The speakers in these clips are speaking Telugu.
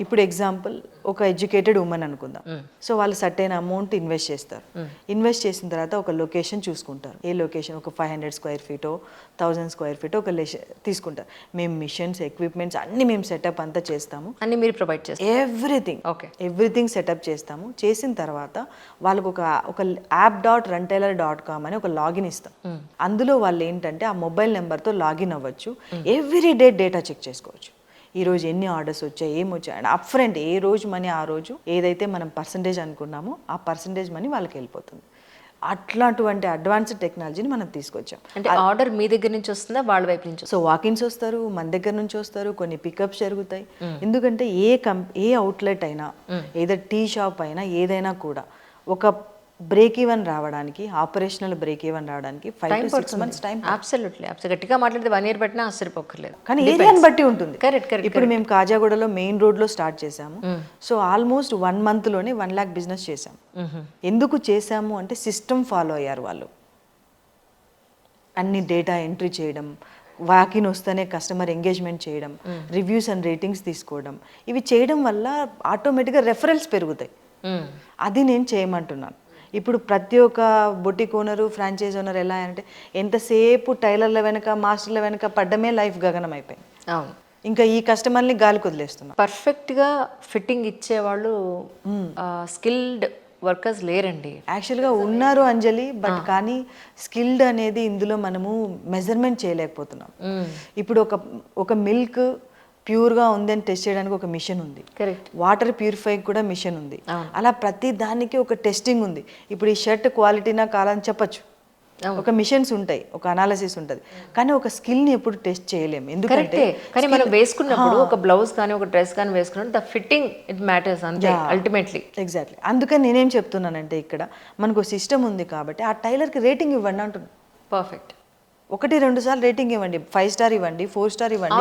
ఇప్పుడు ఎగ్జాంపుల్ ఒక ఎడ్యుకేటెడ్ ఉమెన్ అనుకుందాం. సో వాళ్ళు సర్టైన్ అమౌంట్ ఇన్వెస్ట్ చేస్తారు. ఇన్వెస్ట్ చేసిన తర్వాత ఒక లొకేషన్ చూసుకుంటారు. ఏ లొకేషన్, ఒక 500 స్క్వేర్ ఫీటో 1000 స్క్వేర్ ఫీటో ఒక తీసుకుంటారు. మేము మిషన్స్, ఎక్విప్మెంట్స్ అన్ని మేము సెటప్ అంతా చేస్తాము. అన్ని మీరు ప్రొవైడ్ చేస్తారు. ఎవ్రీథింగ్ సెటప్ చేస్తాము. చేసిన తర్వాత వాళ్ళకు ఒక app.runtailor.com అని ఒక లాగిన్ ఇస్తాం. అందులో వాళ్ళు ఏంటంటే ఆ మొబైల్ నెంబర్తో లాగిన్ అవ్వచ్చు. ఎవ్రీ డే డేటా చెక్ చేసుకోవచ్చు. ఈరోజు ఎన్ని ఆర్డర్స్ వచ్చాయి, ఏమొచ్చాయి అండ్ అప్ ఫ్రంట్ ఏ రోజు మనీ ఆ రోజు ఏదైతే మనం పర్సంటేజ్ అనుకున్నామో ఆ పర్సంటేజ్ మనీ వాళ్ళకి వెళ్ళిపోతుంది. అట్లాంటి అడ్వాన్స్డ్ టెక్నాలజీని మనం తీసుకొచ్చాం. అంటే ఆర్డర్ మీ దగ్గర నుంచి వస్తుందా, వాళ్ళ వైపు నుంచి? సో వాకిన్స్ వస్తారు, మన దగ్గర నుంచి వస్తారు, కొన్ని పికప్స్ జరుగుతాయి. ఎందుకంటే ఏ అవుట్లెట్ అయినా, ఏదో టీ షాప్ అయినా, ఏదైనా కూడా ఒక బ్రేక్ ఈవెన్ రావడానికి, ఆపరేషనల్ బ్రేక్ ఈవెన్ రావడానికి 5 to 6 months టైం. అబ్సల్యూట్లీ. గట్టిగా మాట్లాడితే 1 year పట్టినా ఆశ్చర్యపోక్కర్లేదు. కానీ ఏరియాని బట్టి ఉంటుంది. కరెక్ట్. ఇప్పుడు మేము కాజాగూడలో మెయిన్ రోడ్లో స్టార్ట్ చేసాము. సో ఆల్మోస్ట్ 1 month లోనే 1 lakh బిజినెస్ చేసాము. ఎందుకు చేసాము అంటే సిస్టమ్ ఫాలో అయ్యారు వాళ్ళు. అన్ని డేటా ఎంట్రీ చేయడం, వాకిన్ వస్తేనే కస్టమర్ ఎంగేజ్మెంట్ చేయడం, రివ్యూస్ అండ్ రేటింగ్స్ తీసుకోవడం, ఇవి చేయడం వల్ల ఆటోమేటిక్గా రెఫరల్స్ పెరుగుతాయి. అది నేను చేయమంటున్నాను. ఇప్పుడు ప్రతి ఒక్క బొటిక్ ఓనరు, ఫ్రాంచైజ్ ఓనర్ ఎలా అంటే ఎంతసేపు టైలర్ల వెనక, మాస్టర్ల వెనక పడ్డమే లైఫ్ గగనం అయిపోయింది. అవును. ఇంకా ఈ కస్టమర్ని గాలికి వదిలేస్తున్నాం. పర్ఫెక్ట్గా ఫిట్టింగ్ ఇచ్చేవాళ్ళు స్కిల్డ్ వర్కర్స్ లేరండి. యాక్చువల్గా ఉన్నారు అంజలి, బట్ కానీ స్కిల్డ్ అనేది ఇందులో మనము మెజర్మెంట్ చేయలేకపోతున్నాం. ఇప్పుడు ఒక మిల్క్ ప్యూర్గా ఉంది అని టెస్ట్ చేయడానికి ఒక మిషన్ ఉంది. కరెక్ట్. వాటర్ ప్యూరిఫై కూడా మిషన్ ఉంది. అలా ప్రతి దానికి ఒక టెస్టింగ్ ఉంది. ఇప్పుడు ఈ షర్ట్ క్వాలిటీనా కాదని చెప్పచ్చు, ఒక మిషన్స్ ఉంటాయి, ఒక అనాలిసిస్ ఉంటుంది. కానీ ఒక స్కిల్ని ఎప్పుడు టెస్ట్ చేయలేము. ఎందుకంటే కానీ మనం వేసుకున్నప్పుడు ఒక బ్లౌజ్ కానీ ఒక డ్రెస్ కానీ వేసుకున్నప్పుడు ద ఫిట్టింగ్ ఇట్ మ్యాటర్స్ అంతే అల్టిమేట్లీ. ఎగ్జాక్ట్లీ. అందుకని నేనేం చెప్తున్నానంటే ఇక్కడ మనకు సిస్టమ్ ఉంది కాబట్టి ఆ టైలర్కి రేటింగ్ ఇవ్వండి అంటున్నాను. పర్ఫెక్ట్. 1-2 సార్లు రేటింగ్ ఇవ్వండి, 5 star ఇవ్వండి, 4 star ఇవ్వండి.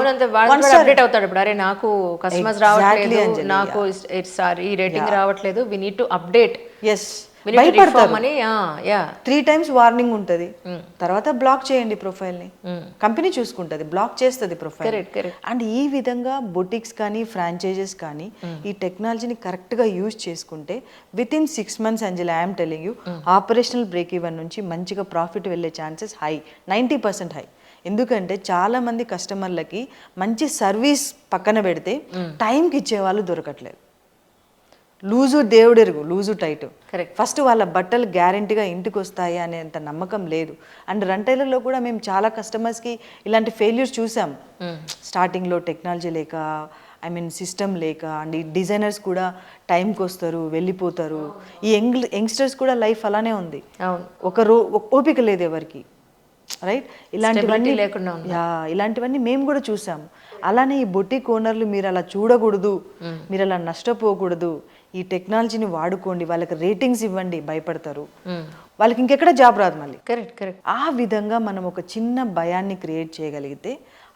అప్డేట్ అవుతాడు. ఇప్పుడు అరే నాకు కస్టమర్స్ రావట్లేదు, నాకు ఈ రేటింగ్ రావట్లేదు, we need to update. Yes, భయపడతారు. 3 times వార్నింగ్ ఉంటుంది. తర్వాత బ్లాక్ చేయండి ప్రొఫైల్ని, కంపెనీ చూసుకుంటుంది, బ్లాక్ చేస్తుంది ప్రొఫైల్. అండ్ ఈ విధంగా బొటిక్స్ కానీ ఫ్రాంచైజెస్ కానీ ఈ టెక్నాలజీని కరెక్ట్గా యూజ్ చేసుకుంటే within 6 months Anjali, I'm telling you, operational break even నుంచి మంచిగా ప్రాఫిట్ వెళ్ళే ఛాన్సెస్ హై, 90% హై. ఎందుకంటే చాలా మంది కస్టమర్లకి మంచి సర్వీస్ పక్కన పెడితే టైంకి ఇచ్చేవాళ్ళు దొరకట్లేదు. లూజు దేవుడెరుగు, లూజు టైట్. ఫస్ట్ వాళ్ళ బట్టలు గ్యారెంటీగా ఇంటికి వస్తాయి అనేంత నమ్మకం లేదు. అండ్ రెంటైలర్లో కూడా మేము చాలా కస్టమర్స్కి ఇలాంటి ఫెయిల్యూర్స్ చూసాం. స్టార్టింగ్లో టెక్నాలజీ లేక, సిస్టమ్ లేక, అండ్ ఈ డిజైనర్స్ కూడా టైంకి వస్తారు, వెళ్ళిపోతారు. ఈ యంగ్స్టర్స్ కూడా లైఫ్ అలానే ఉంది. ఓపిక లేదు ఎవరికి, రైట్? ఇలాంటివన్నీ మేము కూడా చూసాము. అలానే ఈ బొటిక్ ఓనర్లు మీరు అలా చూడకూడదు, మీరు అలా నష్టపోకూడదు. ఈ టెక్నాలజీని వాడుకోండి, వాళ్ళకి రేటింగ్స్ ఇవ్వండి, భయపడతారు, వాళ్ళకి ఇంకెక్కడ జాబ్ రాదు మళ్ళీ. కరెక్ట్. ఆ విధంగా మనం ఒక చిన్న భయాన్ని క్రియేట్ చేయగలిగితే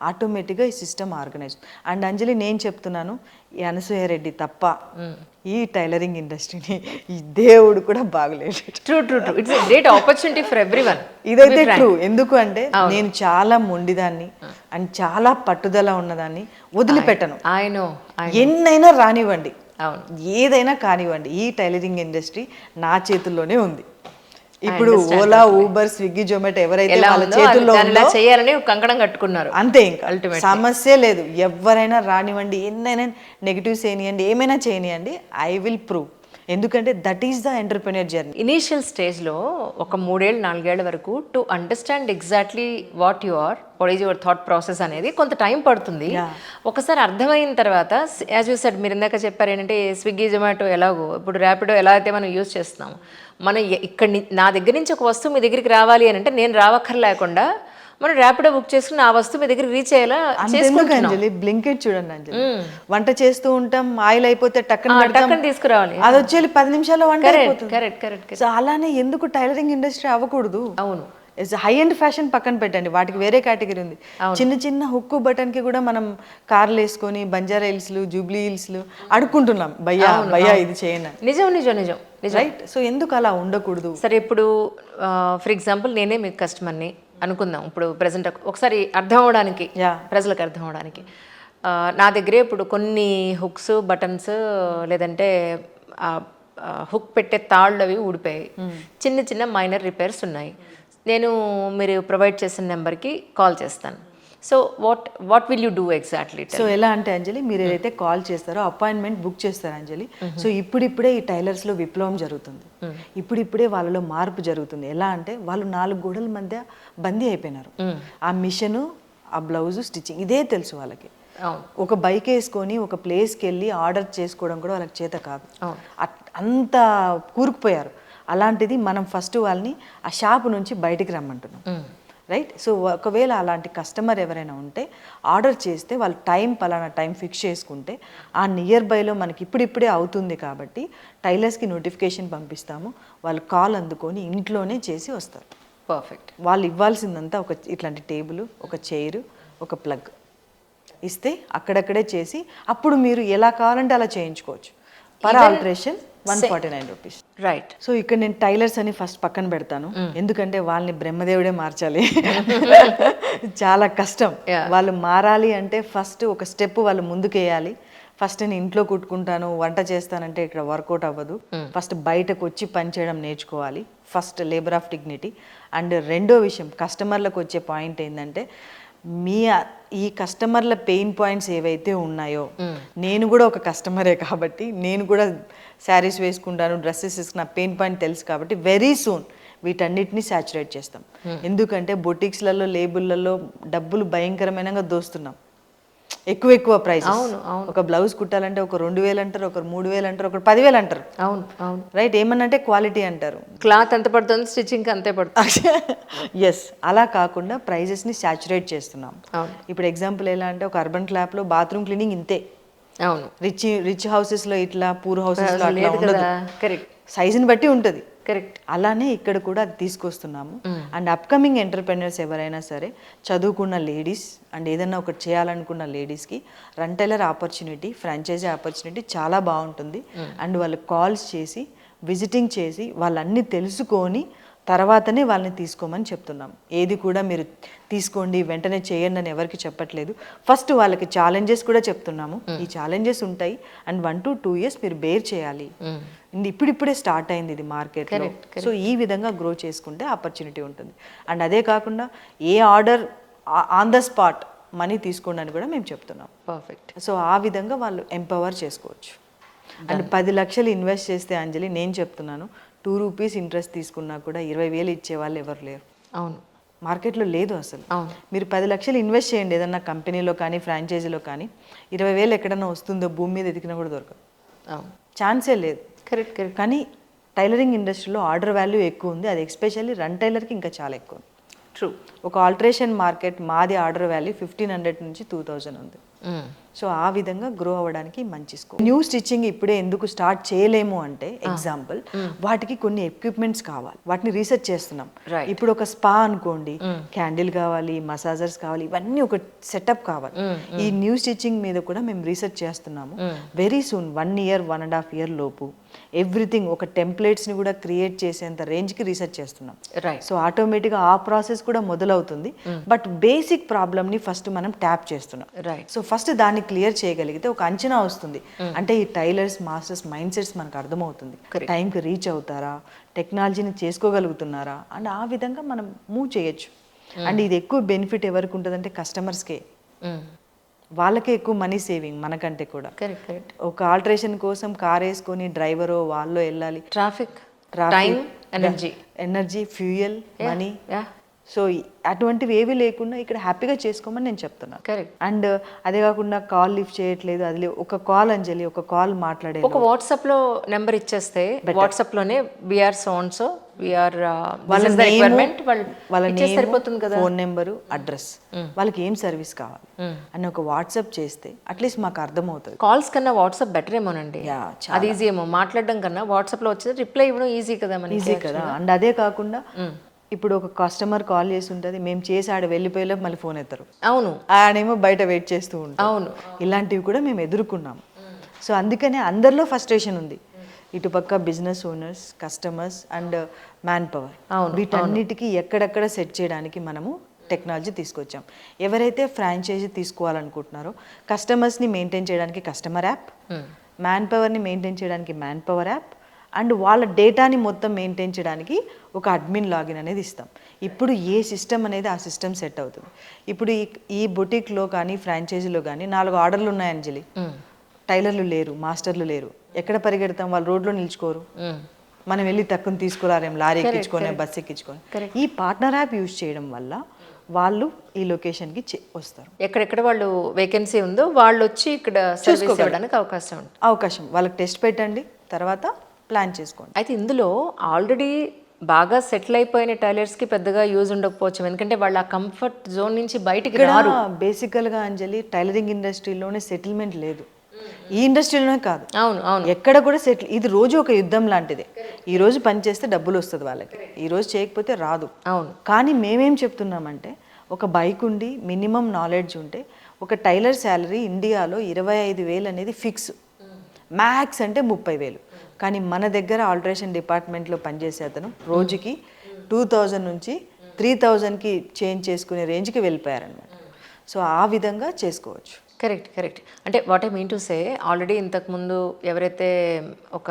ఆటోమేటిక్గా ఈ సిస్టమ్ ఆర్గనైజ్. అండ్ అంజలి, నేను చెప్తున్నాను, ఈ అనసూయ రెడ్డి తప్ప ఈ టైలరింగ్ ఇండస్ట్రీని ఈ దేవుడు కూడా బాగలేదు. True. It's a great opportunity for everyone. ఇదైతే ట్రూ. ఎందుకు అంటే నేను చాలా మొండిదాన్ని అండ్ చాలా పట్టుదల ఉన్నదాన్ని, వదిలిపెట్టను. ఎన్నైనా రానివ్వండి, ఏదైనా కానివ్వండి, ఈ టైలరింగ్ ఇండస్ట్రీ నా చేతుల్లోనే ఉంది. ఇప్పుడు ఓలా, ఊబర్, స్విగ్గీ, జొమాటో ఎవరైతే వాళ్ళ చేతుల్లో చేయాలని కంకణం కట్టుకున్నారు అంతే. ఇంకా సమస్య లేదు. ఎవరైనా రానివ్వండి, ఎన్నైనా నెగిటివ్స్ చేయనివ్వండి, ఏమైనా చేయనివ్వండి, ఐ విల్ ప్రూవ్. ఎందుకంటే that is the entrepreneur journey. Initial స్టేజ్లో ఒక 3-4 ఏళ్ల వరకు to understand exactly what is your thought process అనేది కొంత టైం పడుతుంది. ఒకసారి అర్థమైన తర్వాత, యాజ్ యూ సెడ్, మీరు ఇందాక చెప్పారు ఏంటంటే స్విగ్గీ, జొమాటో ఎలాగో, ఇప్పుడు ర్యాపిడో ఎలా అయితే మనం యూజ్ చేస్తున్నాము, మనం ఇక్కడ నా దగ్గర నుంచి ఒక వస్తువు మీ దగ్గరికి రావాలి అని అంటే నేను రావక్కర్లేకుండా మనం ర్యాపిడో బుక్ చేసుకుని ఆ వస్తువు మీ దగ్గర రీచ్ అయ్యేలా చేసుకుంటున్నాం. బ్లింకిట్ చూడండి అంజలి, వంట చేస్తూ ఉంటాం, ఆయిల్ అయిపోతే టక్కన తీసుకురావాలి, అది వచ్చి 10 నిమిషాల్లో వంట అయిపోతుంది. కరెక్ట్. సో అలానే ఎందుకు టైలరింగ్ ఇండస్ట్రీ అవ్వకూడదు? అవును. హై అండ్ ఫ్యాషన్ పక్కన పెట్టండి, వాటికి వేరే కేటగిరీ ఉంది. చిన్న హుక్కు బటన్కి కూడా మనం కార్లు వేసుకొని బంజారా హిల్స్లు, జూబ్లీ హిల్స్లు అడుక్కుంటున్నాం, భయ్యా ఇది చేయండి. నిజం. రైట్. సో ఎందుకు అలా ఉండకూడదు? సరే, ఇప్పుడు ఫర్ ఎగ్జాంపుల్ నేనే మీకు కస్టమర్ని అనుకుందాం. ఇప్పుడు ప్రెసెంట్ ఒకసారి అర్థం అవడానికి, ప్రజలకు అర్థం అవడానికి, నా దగ్గరే ఇప్పుడు కొన్ని హుక్స్ బటన్స్ లేదంటే హుక్ పెట్టే తాళ్ళు అవి ఊడిపోయాయి. చిన్న చిన్న మైనర్ రిపేర్స్ ఉన్నాయి. నేను మీరు ప్రొవైడ్ చేసిన నెంబర్కి కాల్ చేస్తాను. So what will you do exactly? So ఎలా అంటే అంజలి, మీరు ఏదైతే కాల్ చేస్తారో అపాయింట్మెంట్ బుక్ చేస్తారు అంజలి. సో ఇప్పుడిప్పుడే ఈ టైలర్స్లో విప్లవం జరుగుతుంది. ఇప్పుడిప్పుడే వాళ్ళలో మార్పు జరుగుతుంది. ఎలా అంటే వాళ్ళు 4 గోడల మధ్య బందీ అయిపోయినారు. ఆ మిషను, ఆ బ్లౌజు, స్టిచ్చింగ్ ఇదే తెలుసు వాళ్ళకి. ఒక బైక్ వేసుకొని ఒక ప్లేస్కి వెళ్ళి ఆర్డర్ చేసుకోవడం కూడా వాళ్ళకి చేత కాదు. అంత కూరుకుపోయారు. అలాంటిది మనం ఫస్ట్ వాళ్ళని ఆ షాప్ నుంచి బయటికి రమ్మంటున్నాం, రైట్? సో ఒకవేళ అలాంటి కస్టమర్ ఎవరైనా ఉంటే ఆర్డర్ చేస్తే వాళ్ళు పలానా టైం ఫిక్స్ చేసుకుంటే ఆ నియర్ బైలో మనకి ఇప్పుడిప్పుడే అవుతుంది కాబట్టి టైలర్స్కి నోటిఫికేషన్ పంపిస్తాము. వాళ్ళు కాల్ అందుకొని ఇంట్లోనే చేసి వస్తారు. పర్ఫెక్ట్. వాళ్ళు ఇవ్వాల్సిందంతా ఇట్లాంటి టేబుల్, ఒక చైరు, ఒక ప్లగ్ ఇస్తే అక్కడక్కడే చేసి అప్పుడు మీరు ఎలా కావాలంటే అలా చేయించుకోవచ్చు. Per alteration 149 rupees. Right. So ఇక్కడ నేను టైలర్స్ అని ఫస్ట్ పక్కన పెడతాను, ఎందుకంటే వాళ్ళని బ్రహ్మదేవుడే మార్చాలి. చాలా కష్టం. వాళ్ళు మారాలి అంటే ఫస్ట్ ఒక స్టెప్ వాళ్ళు ముందుకేయాలి. ఫస్ట్ నేను ఇంట్లో కుట్టుకుంటాను, వంట చేస్తానంటే ఇక్కడ వర్కౌట్ అవ్వదు. ఫస్ట్ బయటకు వచ్చి పని చేయడం నేర్చుకోవాలి. First labour of dignity. And రెండో విషయం, కస్టమర్లకు వచ్చే పాయింట్ ఏంటంటే ఈ కస్టమర్ల పెయిన్ పాయింట్స్ ఏవైతే ఉన్నాయో, నేను కూడా ఒక కస్టమరే కాబట్టి నేను కూడా శారీస్ వేసుకుంటాను, డ్రెస్సెస్ వేసుకున్న పెయిన్ పాయింట్ తెలుసు కాబట్టి వెరీ సూన్ వీటన్నిటిని సాచురేట్ చేస్తాం. ఎందుకంటే బొటిక్స్లలో, లేబుల్లలో డబ్బులు భయంకరమైనగా దోస్తున్నాం. ఎక్కువ ప్రైస్. ఒక బ్లౌజ్ కుట్టాలంటే ఒక 2000 అంటారు, ఒకరు 3000 అంటారు, ఒకరు 10,000 అంటారు. అవును, అవును, రైట్. ఏమన్నంటే క్వాలిటీ అంటారు. క్లాత్ ఎంత పడుతుంది, స్టిచ్చింగ్ అంతే పడుతుంది. ఎస్, అలా కాకుండా ప్రైజెస్ని సాచురేట్ చేస్తున్నాం. ఇప్పుడు ఎగ్జాంపుల్ ఎలా అంటే ఒక అర్బన్ క్లాప్లో బాత్రూమ్ క్లీనింగ్ ఇంతే. అవును. రిచ్ హౌసెస్లో ఇట్లా, పూర్ హౌసెస్లో అట్లా ఉండదు. కరెక్ట్. సైజుని బట్టి ఉంటుంది. కరెక్ట్. అలానే ఇక్కడ కూడా తీసుకొస్తున్నాము. అండ్ అప్కమింగ్ ఎంటర్ప్రెన్యూర్స్ ఎవరైనా సరే, చదువుకున్న లేడీస్ అండ్ ఏదైనా ఒకటి చేయాలనుకున్న లేడీస్కి రెంటైలర్ ఆపర్చునిటీ, ఫ్రాంచైజీ ఆపర్చునిటీ చాలా బాగుంటుంది. అండ్ వాళ్ళు కాల్స్ చేసి, విజిటింగ్ చేసి, వాళ్ళన్నీ తెలుసుకొని తర్వాతనే వాళ్ళని తీసుకోమని చెప్తున్నాం. ఏది కూడా మీరు తీసుకోండి వెంటనే చేయండి అని ఎవరికి చెప్పట్లేదు. ఫస్ట్ వాళ్ళకి ఛాలెంజెస్ కూడా చెప్తున్నాము. ఈ ఛాలెంజెస్ ఉంటాయి అండ్ 1 to 2 years మీరు బేర్ చేయాలి. ఇప్పుడిప్పుడే స్టార్ట్ అయింది ఇది మార్కెట్లో. సో ఈ విధంగా గ్రో చేసుకుంటే ఆపర్చునిటీ ఉంటుంది. అండ్ అదే కాకుండా ఏ order on the spot money తీసుకోండి అని కూడా మేము చెప్తున్నాం. పర్ఫెక్ట్. సో ఆ విధంగా వాళ్ళు ఎంపవర్ చేసుకోవచ్చు. అండ్ 10 లక్షలు ఇన్వెస్ట్ చేస్తే అంజలి, నేను చెప్తున్నాను, 2 రూపీస్ ఇంట్రెస్ట్ తీసుకున్నా కూడా 20,000 ఇచ్చే వాళ్ళు ఎవరు లేరు. అవును, మార్కెట్లో లేదు అసలు. మీరు 10 లక్షలు ఇన్వెస్ట్ చేయండి ఏదన్నా కంపెనీలో కానీ ఫ్రాంచైజీలో కానీ, 20,000 ఎక్కడన్నా వస్తుందో భూమి మీద ఎతికినా కూడా దొరకదు. ఛాన్సే లేదు. Correct, correct. కానీ టైలరింగ్ ఇండస్ట్రీలో ఆర్డర్ వాల్యూ ఎక్కువ ఉంది. అది ఎస్పెషల్లీ రన్ టైలర్కి ఇంకా చాలా ఎక్కువ. ట్రూ. ఒక ఆల్టరేషన్ మార్కెట్ మాది ఆర్డర్ వాల్యూ 1,500 నుంచి 2,000 ఉంది. సో ఆ విధంగా గ్రో అవ్వడానికి మంచి స్కోప్. న్యూ స్టిచ్చింగ్ ఇప్పుడే ఎందుకు స్టార్ట్ చేయలేము అంటే ఎగ్జాంపుల్, వాటికి కొన్ని ఎక్విప్మెంట్స్ కావాలి, వాటిని రీసెర్చ్ చేస్తున్నాం. ఇప్పుడు ఒక స్పా అనుకోండి, క్యాండిల్ కావాలి, మసాజర్స్ కావాలి, ఇవన్నీ ఒక సెటప్ కావాలి. ఈ న్యూ స్టిచ్చింగ్ మీద కూడా మేము రీసెర్చ్ చేస్తున్నాము. వెరీ సూన్ 1 year 1.5 year లోపు ఎవ్రీథింగ్ ఒక టెంప్లెట్స్ని కూడా క్రియేట్ చేసేంత రేంజ్కి రీసెర్చ్ చేస్తున్నాం. సో ఆటోమేటిక్గా ఆ ప్రాసెస్ కూడా మొదలవుతుంది. బట్ బేసిక్ ప్రాబ్లమ్ని ఫస్ట్ మనం ట్యాప్ చేస్తున్నాం. సో ఫస్ట్ దాన్ని క్లియర్ చేయగలిగితే ఒక అంచనా వస్తుంది. అంటే ఈ టైలర్స్, మాస్టర్స్ మైండ్ సెట్స్ మనకు అర్థమవుతుంది. టైంకి రీచ్ అవుతారా, టెక్నాలజీని చేసుకోగలుగుతున్నారా, అండ్ ఆ విధంగా మనం మూవ్ చేయొచ్చు. అండ్ ఇది ఎక్కువ బెనిఫిట్ ఎవరికి ఉంటుందంటే కస్టమర్స్కే. వాళ్ళకే ఎక్కువ మనీ సేవింగ్ మనకంటే కూడా. కరెక్ట్. ఒక ఆల్టరేషన్ కోసం కార్ వేసుకొని డ్రైవరో వాళ్ళో వెళ్ళాలి. Traffic, time, energy, fuel, money. So అటువంటివి ఏవి లేకుండా ఇక్కడ హ్యాపీగా చేసుకోమని నేను చెప్తున్నాను. కరెక్ట్. అండ్ అదే కాకుండా కాల్ లిఫ్ట్ చేయట్లేదు, అది ఒక కాల్ అంజలి, ఒక కాల్ మాట్లాడే ఒక వాట్సాప్లో నెంబర్ ఇచ్చేస్తే వాట్సాప్లోనే వీఆర్ సోన్సో వీఆర్ వాళ్ళ సరిపోతుంది కదా, ఫోన్ నెంబరు, అడ్రస్, వాళ్ళకి ఏం సర్వీస్ కావాలి అని ఒక వాట్సాప్ చేస్తే అట్లీస్ట్ మాకు అర్థమవుతుంది. కాల్స్ కన్నా వాట్సాప్ బెటర్ ఏమోనండి. అది ఈజీ ఏమో మాట్లాడడం కన్నా వాట్సాప్లో వచ్చేది రిప్లై ఇవ్వడం ఈజీ కదా, ఈజీ కదా. అండ్ అదే కాకుండా ఇప్పుడు ఒక కస్టమర్ కాల్ చేసి ఉంటుంది, మేము చేసి ఆడ వెళ్ళిపోయేలోపు మళ్ళీ ఫోన్ ఎత్తారు. అవును. ఆడేమో బయట వెయిట్ చేస్తూ ఉంటాం. అవును. ఇలాంటివి కూడా మేము ఎదుర్కొన్నాం. సో అందుకనే అందరిలో ఫ్రస్ట్రేషన్ ఉంది. ఇటుపక్క business owners, customers and man power, వీటన్నిటికీ ఎక్కడెక్కడ సెట్ చేయడానికి మనము టెక్నాలజీ తీసుకొచ్చాం. ఎవరైతే ఫ్రాంచైజీ తీసుకోవాలనుకుంటున్నారో కస్టమర్స్ని మెయింటైన్ చేయడానికి కస్టమర్ యాప్, మ్యాన్ పవర్ని మెయింటైన్ చేయడానికి మ్యాన్ పవర్ యాప్, అండ్ వాళ్ళ డేటాని మొత్తం మెయింటైన్ చేయడానికి ఒక అడ్మిన్ లాగిన్ అనేది ఇస్తాం. ఇప్పుడు ఏ సిస్టమ్ అనేది ఆ సిస్టమ్ సెట్ అవుతుంది. ఇప్పుడు ఈ బొటిక్లో కానీ ఫ్రాంచైజీలో కానీ 4 ఆర్డర్లు ఉన్నాయి అంజలి, టైలర్లు లేరు, మాస్టర్లు లేరు, ఎక్కడ పరిగెడతాం? వాళ్ళు రోడ్లో నిల్చుకోరు, మనం వెళ్ళి తక్కువ తీసుకురారేం, లారీ ఎక్కించుకొని బస్సు ఎక్కించుకొని. ఈ పార్ట్నర్ యాప్ యూజ్ చేయడం వల్ల వాళ్ళు ఈ లొకేషన్కి వస్తారు. ఎక్కడెక్కడ వాళ్ళు వేకెన్సీ ఉందో వాళ్ళు వచ్చి ఇక్కడ సర్వీస్ ఇవ్వడానికి అవకాశం వాళ్ళకి టెస్ట్ పెట్టండి, తర్వాత ప్లాన్ చేసుకోండి. అయితే ఇందులో ఆల్రెడీ బాగా సెటిల్ అయిపోయిన టైలర్స్కి పెద్దగా యూజ్ ఉండకపోవచ్చు, ఎందుకంటే వాళ్ళు ఆ కంఫర్ట్ జోన్ నుంచి బయటికి రారు. బేసికల్గా అంజలి టైలరింగ్ ఇండస్ట్రీలోనే సెటిల్మెంట్ లేదు, ఈ ఇండస్ట్రీలోనే కాదు, అవును అవును, ఎక్కడ కూడా సెటిల్. ఇది రోజు ఒక యుద్ధం లాంటిదే. ఈ రోజు పని చేస్తే డబ్బులు వస్తుంది వాళ్ళకి, ఈ రోజు చేయకపోతే రాదు. అవును. కానీ మేమేం చెప్తున్నామంటే ఒక బైక్ ఉండి మినిమం నాలెడ్జ్ ఉంటే ఒక టైలర్ శాలరీ ఇండియాలో 25,000 అనేది ఫిక్స్, మ్యాక్స్ అంటే 30,000. కానీ మన దగ్గర ఆల్టరేషన్ డిపార్ట్మెంట్లో పనిచేసే అతను రోజుకి 2,000 నుంచి 3,000కి చేంజ్ చేసుకునే రేంజ్కి వెళ్ళిపోయారనమాట. సో ఆ విధంగా చేసుకోవచ్చు. Correct correct. అంటే what I mean to say, already ఇంతకుముందు ఎవరైతే ఒక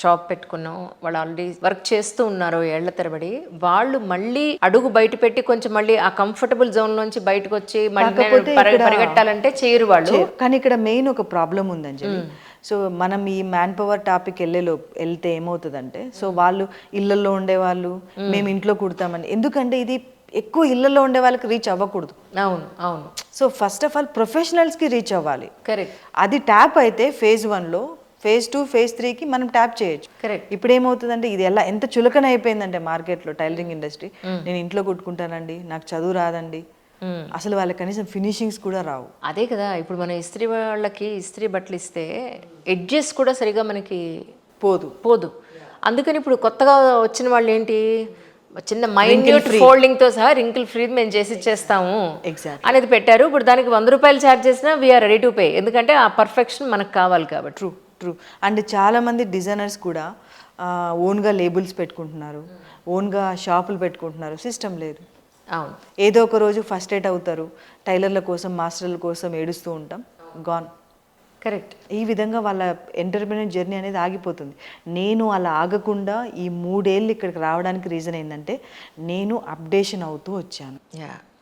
షాప్ పెట్టుకున్నాం, వాళ్ళు ఆల్రెడీ వర్క్ చేస్తూ ఉన్నారో ఏళ్ల తరబడి, వాళ్ళు మళ్ళీ అడుగు బయట పెట్టి కొంచెం మళ్ళీ ఆ కంఫర్టబుల్ జోన్ నుంచి బయటకు వచ్చి మళ్ళీ పరిగెట్టాలంటే చేయరు వాళ్ళు. కానీ ఇక్కడ మెయిన్ ఒక ప్రాబ్లం ఉందని చెప్పి, సో మనం ఈ మ్యాన్ పవర్ టాపిక్ వెళ్తే ఏమవుతుందంటే, సో వాళ్ళు ఇళ్లలో ఉండేవాళ్ళు మేము ఇంట్లో కుడతామని, ఎందుకంటే ఇది ఎక్కువ ఇళ్లలో ఉండే వాళ్ళకి రీచ్ అవ్వకూడదు. అవును అవును. సో ఫస్ట్ ఆఫ్ ఆల్ ప్రొఫెషనల్స్కి రీచ్ అవ్వాలి. కరెక్ట్. అది ట్యాప్ అయితే phase 1లో, phase 2, phase 3కి మనం ట్యాప్ చేయొచ్చు. కరెక్ట్. ఇప్పుడు ఏమవుతుందంటే ఇది ఎంత చులకన అయిపోయిందంటే మార్కెట్లో టైలరింగ్ ఇండస్ట్రీ, నేను ఇంట్లో కుట్టుకుంటానండి, నాకు చదువు రాదండి, అసలు వాళ్ళకి కనీసం ఫినిషింగ్స్ కూడా రావు. అదే కదా, ఇప్పుడు మన ఇస్త్రీ వాళ్ళకి ఇస్త్రీ బట్టలు ఇస్తే ఎడ్జెస్ కూడా సరిగా మనకి పోదు. అందుకని ఇప్పుడు కొత్తగా వచ్చిన వాళ్ళు ఏంటి, చిన్న మైన్యూట్ ఫోల్డింగ్ తో సహా రింకిల్ ఫ్రీ మేము చేసి ఇచ్చేస్తాము అనేది పెట్టారు. ఇప్పుడు దానికి 100 రూపాయలు ఛార్జ్ చేసినా వీఆర్ రెడీ టు పే, ఎందుకంటే ఆ పర్ఫెక్షన్ మనకు కావాలి కాబట్టి. ట్రూ. అండ్ చాలా మంది డిజైనర్స్ కూడా ఓన్గా లేబుల్స్ పెట్టుకుంటున్నారు, ఓన్గా షాపులు పెట్టుకుంటున్నారు, సిస్టమ్ లేదు. అవును. ఏదో ఒక రోజు ఫస్ట్రేట్ అవుతారు, టైలర్ల కోసం మాస్టర్ల కోసం ఏడుస్తూ ఉంటాం, గాన్. కరెక్ట్. ఈ విధంగా వాళ్ళ ఎంటర్ప్రెన్యూర్ జర్నీ అనేది ఆగిపోతుంది. నేను అలా ఆగకుండా ఈ 3 ఏళ్ళు ఇక్కడికి రావడానికి రీజన్ ఏంటంటే, నేను అప్డేషన్ అవుతూ వచ్చాను,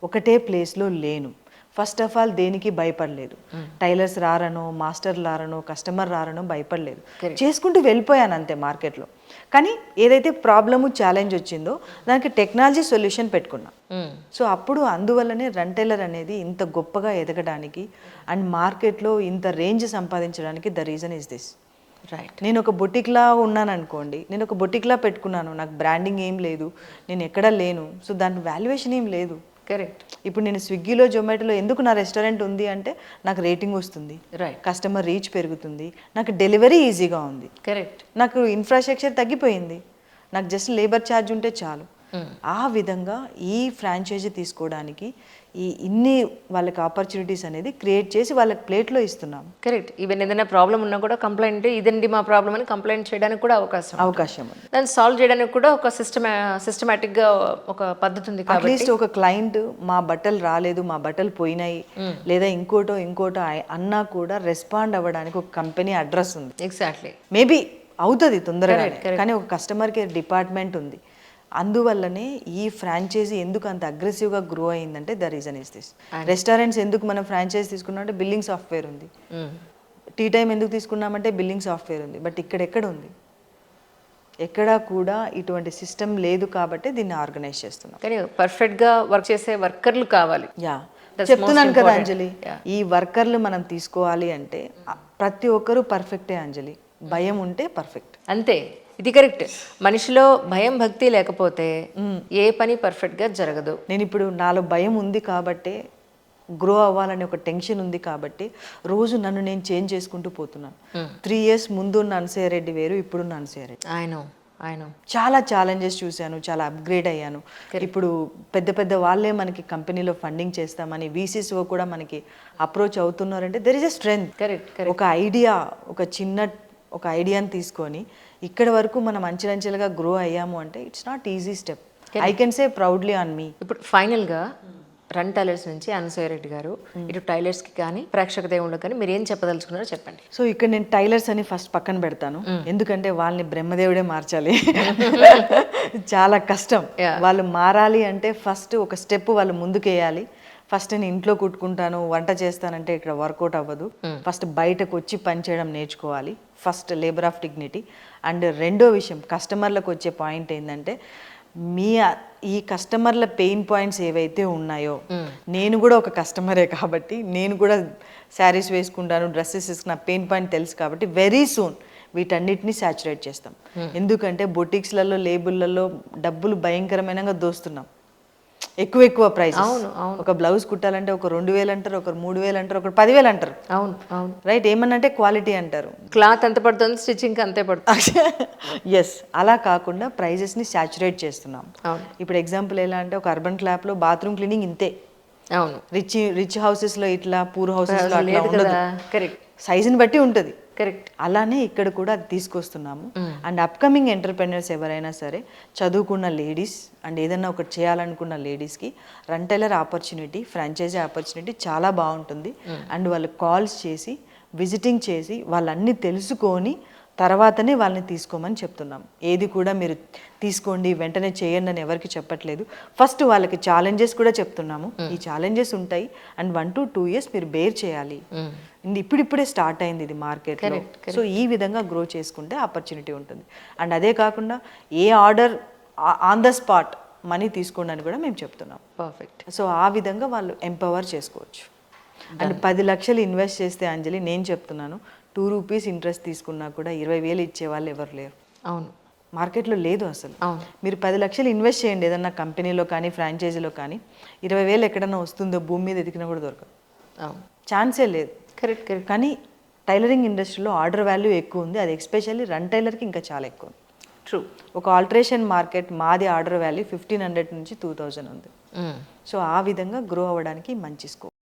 ఒకటే ప్లేస్లో లేను. ఫస్ట్ ఆఫ్ ఆల్ దేనికి భయపడలేదు, టైలర్స్ రారనో, మాస్టర్ రారనో, కస్టమర్ రారనో భయపడలేదు, చేసుకుంటూ వెళ్ళిపోయాను అంతే మార్కెట్లో. కానీ ఏదైతే ప్రాబ్లము ఛాలెంజ్ వచ్చిందో దానికి టెక్నాలజీ సొల్యూషన్ పెట్టుకున్నా. సో అప్పుడు అందువల్లనే రన్ టైలర్ అనేది ఇంత గొప్పగా ఎదగడానికి అండ్ మార్కెట్లో ఇంత రేంజ్ సంపాదించడానికి the reason is this. Right. నేను ఒక బొటిక్లా ఉన్నాను అనుకోండి, నేను ఒక బొటిక్లా పెట్టుకున్నాను, నాకు బ్రాండింగ్ ఏం లేదు, నేను ఎక్కడా లేను, సో దాని వాల్యుయేషన్ ఏం లేదు. కరెక్ట్. ఇప్పుడు నేను స్విగ్గీలో, జొమాటోలో ఎందుకు నా రెస్టారెంట్ ఉంది అంటే నాకు రేటింగ్ వస్తుంది, రైట్, కస్టమర్ రీచ్ పెరుగుతుంది, నాకు డెలివరీ ఈజీగా ఉంది. కరెక్ట్. నాకు ఇన్ఫ్రాస్ట్రక్చర్ తగ్గిపోయింది, నాకు జస్ట్ లేబర్ ఛార్జ్ ఉంటే చాలు. ఆ విధంగా ఈ ఫ్రాంచైజీ తీసుకోవడానికి ఇన్ని వాళ్ళకి ఆపర్చునిటీస్ అనేది క్రియేట్ చేసి వాళ్ళకి ప్లేట్లో ఇస్తున్నాం. కరెక్ట్. ఈవెన్ ఏదైనా ప్రాబ్లం ఉన్నా కూడా కంప్లైంట్, ఇదండి మా ప్రాబ్లం అని కంప్లైంట్ చేయడానికి కూడా అవకాశం ఉంది. దాన్ని సాల్వ్ చేయడానికి కూడా ఒక సిస్టమేటిక్గా ఒక పద్ధతి ఉంది. అట్లీస్ట్ ఒక క్లయింట్ మా బట్టలు రాలేదు, మా బట్టలు పోయినాయి, లేదా ఇంకోటో అన్నా కూడా రెస్పాండ్ అవ్వడానికి ఒక కంపెనీ అడ్రస్ ఉంది. ఎగ్జాక్ట్లీ. మేబీ అవుతుంది తొందరగా, కానీ ఒక కస్టమర్ కేర్ డిపార్ట్మెంట్ ఉంది. అందువల్లనే ఈ ఫ్రాంచైజీ ఎందుకు అంత అగ్రెసివ్గా గ్రో అయిందంటే the reason is this. Restaurants ఎందుకు మనం ఫ్రాంచైజీ తీసుకున్నామంటే బిల్లింగ్ సాఫ్ట్వేర్ ఉంది, టీ టైం ఎందుకు తీసుకున్నామంటే బిల్లింగ్ సాఫ్ట్వేర్ ఉంది. బట్ ఎక్కడ ఉంది, ఎక్కడా కూడా ఇటువంటి సిస్టమ్ లేదు కాబట్టి దీన్ని ఆర్గనైజ్ చేస్తున్నాం. కానీ పర్ఫెక్ట్గా వర్క్ చేసే వర్కర్లు కావాలి. చెప్తున్నాను కదా అంజలి, ఈ వర్కర్లు మనం తీసుకోవాలి అంటే ప్రతి ఒక్కరూ పర్ఫెక్టే అంజలి, భయం ఉంటే పర్ఫెక్ట్, అంతే. ఇది కరెక్ట్. మనిషిలో భయం భక్తి లేకపోతే ఏ పని పర్ఫెక్ట్గా జరగదు. నేను ఇప్పుడు నాలో భయం ఉంది కాబట్టి, గ్రో అవ్వాలని ఒక టెన్షన్ ఉంది కాబట్టి రోజు నన్ను నేను చేంజ్ చేసుకుంటూ పోతున్నాను. 3 years ముందు ఉన్న అనసూయ రెడ్డి వేరు, ఇప్పుడున్న అనసూయ రెడ్డి. ఆయన చాలా ఛాలెంజెస్ చూశాను, చాలా అప్గ్రేడ్ అయ్యాను. ఇప్పుడు పెద్ద వాళ్ళే మనకి కంపెనీలో ఫండింగ్ చేస్తామని VCs కూడా మనకి అప్రోచ్ అవుతున్నారంటే దెర్ ఇస్ ఎ స్ట్రెంగ్త్. ఒక ఐడియా, ఒక ఐడియాని తీసుకొని ఇక్కడ వరకు మనం అంచెలంచెలుగా గ్రో అయ్యాము అంటే it's not easy step. I can say proudly on me. ఇప్పుడు ఫైనల్గా రన్ టైలర్స్ నుంచి అనసూయ రెడ్డి గారు ఇటు టైలర్స్కి కానీ ప్రేక్షక దేవుళ్ళకి కానీ మీరు ఏం చెప్పదలుచుకున్నారో చెప్పండి. సో ఇక్కడ నేను టైలర్స్ అని ఫస్ట్ పక్కన పెడతాను, ఎందుకంటే వాళ్ళని బ్రహ్మదేవుడే మార్చాలి. చాలా కష్టం. వాళ్ళు మారాలి అంటే ఫస్ట్ ఒక స్టెప్ వాళ్ళు ముందుకేయాలి. ఫస్ట్ నేను ఇంట్లో కుట్టుకుంటాను, వంట చేస్తానంటే ఇక్కడ వర్కౌట్ అవ్వదు. ఫస్ట్ బయటకు వచ్చి పని చేయడం నేర్చుకోవాలి. First labour of dignity. And రెండో విషయం, కస్టమర్లకు వచ్చే పాయింట్ ఏంటంటే మీ ఈ కస్టమర్ల పెయిన్ పాయింట్స్ ఏవైతే ఉన్నాయో, నేను కూడా ఒక కస్టమరే కాబట్టి నేను కూడా శారీస్ వేసుకుంటాను, డ్రెస్సెస్ వేసుకున్న పెయిన్ పాయింట్ తెలుసు కాబట్టి వెరీ సూన్ వీటన్నిటిని సాచురేట్ చేస్తాం. ఎందుకంటే బొటిక్స్లలో లేబుల్లలో డబ్బులు భయంకరమైనగా దోస్తున్నాం, ఎక్కువ ప్రైస్. ఒక బ్లౌజ్ కుట్టాలంటే ఒక 2,000 అంటారు, ఒకరు 3,000 అంటారు, ఒకరు 10,000 అంటారు. అవును అవును రైట్. ఏమన్నంటే క్వాలిటీ అంటారు, క్లాత్ ఎంత పడుతుంది, స్టిచ్చింగ్ అంతే పడుతుంది. ఎస్, అలా కాకుండా ప్రైజెస్ని సాచురేట్ చేస్తున్నాం. ఇప్పుడు ఎగ్జాంపుల్ ఎలా అంటే ఒక అర్బన్ క్లాప్లో బాత్రూమ్ క్లీనింగ్ ఇంతే. అవును. రిచ్ హౌసెస్లో ఇట్లా, పూర్ హౌసెస్లో అట్లా ఉండదు. కరెక్ట్. సైజుని బట్టి ఉంటుంది. కరెక్ట్. అలానే ఇక్కడ కూడా అది తీసుకొస్తున్నాము. అండ్ అప్కమింగ్ ఎంటర్ప్రెన్యూర్స్ ఎవరైనా సరే, చదువుకున్న లేడీస్ అండ్ ఏదైనా ఒకటి చేయాలనుకున్న లేడీస్కి run tailor opportunity, franchisee opportunity చాలా బాగుంటుంది. అండ్ వాళ్ళు కాల్స్ చేసి, విజిటింగ్ చేసి, వాళ్ళన్నీ తెలుసుకొని తర్వాతనే వాళ్ళని తీసుకోమని చెప్తున్నాం. ఏది కూడా మీరు తీసుకోండి వెంటనే చేయండి అని ఎవరికి చెప్పట్లేదు. ఫస్ట్ వాళ్ళకి ఛాలెంజెస్ కూడా చెప్తున్నాము. ఈ ఛాలెంజెస్ ఉంటాయి అండ్ 1 to 2 years మీరు బేర్ చేయాలి. ఇప్పుడిప్పుడే స్టార్ట్ అయింది ఇది మార్కెట్లో. సో ఈ విధంగా గ్రో చేసుకుంటే ఆపర్చునిటీ ఉంటుంది. అండ్ అదే కాకుండా ఏ order on the spot money తీసుకోండి అని కూడా మేము చెప్తున్నాం. పర్ఫెక్ట్. సో ఆ విధంగా వాళ్ళు ఎంపవర్ చేసుకోవచ్చు. అండ్ 10 లక్షలు ఇన్వెస్ట్ చేస్తే అంజలి, నేను చెప్తున్నాను, 2 రూపీస్ ఇంట్రెస్ట్ తీసుకున్నా కూడా 20,000 ఇచ్చే వాళ్ళు ఎవరు లేరు. అవును, మార్కెట్లో లేదు అసలు. అవును. మీరు 10 లక్షలు ఇన్వెస్ట్ చేయండి ఏదన్నా కంపెనీలో కానీ ఫ్రాంచైజీలో కానీ, 20,000 ఎక్కడన్నా వస్తుందో భూమి మీద ఎదికినా కూడా దొరకదు. అవును, ఛాన్సే లేదు. Correct correct. కానీ టైలరింగ్ ఇండస్ట్రీలో ఆర్డర్ వాల్యూ ఎక్కువ ఉంది. అది ఎస్పెషల్లీ రన్ టైలర్కి ఇంకా చాలా ఎక్కువ ఉంది. ట్రూ. ఒక ఆల్టరేషన్ మార్కెట్ మాది ఆర్డర్ వాల్యూ 1,500 నుంచి 2,000 ఉంది. సో ఆ విధంగా గ్రో అవ్వడానికి మంచి స్కోప్.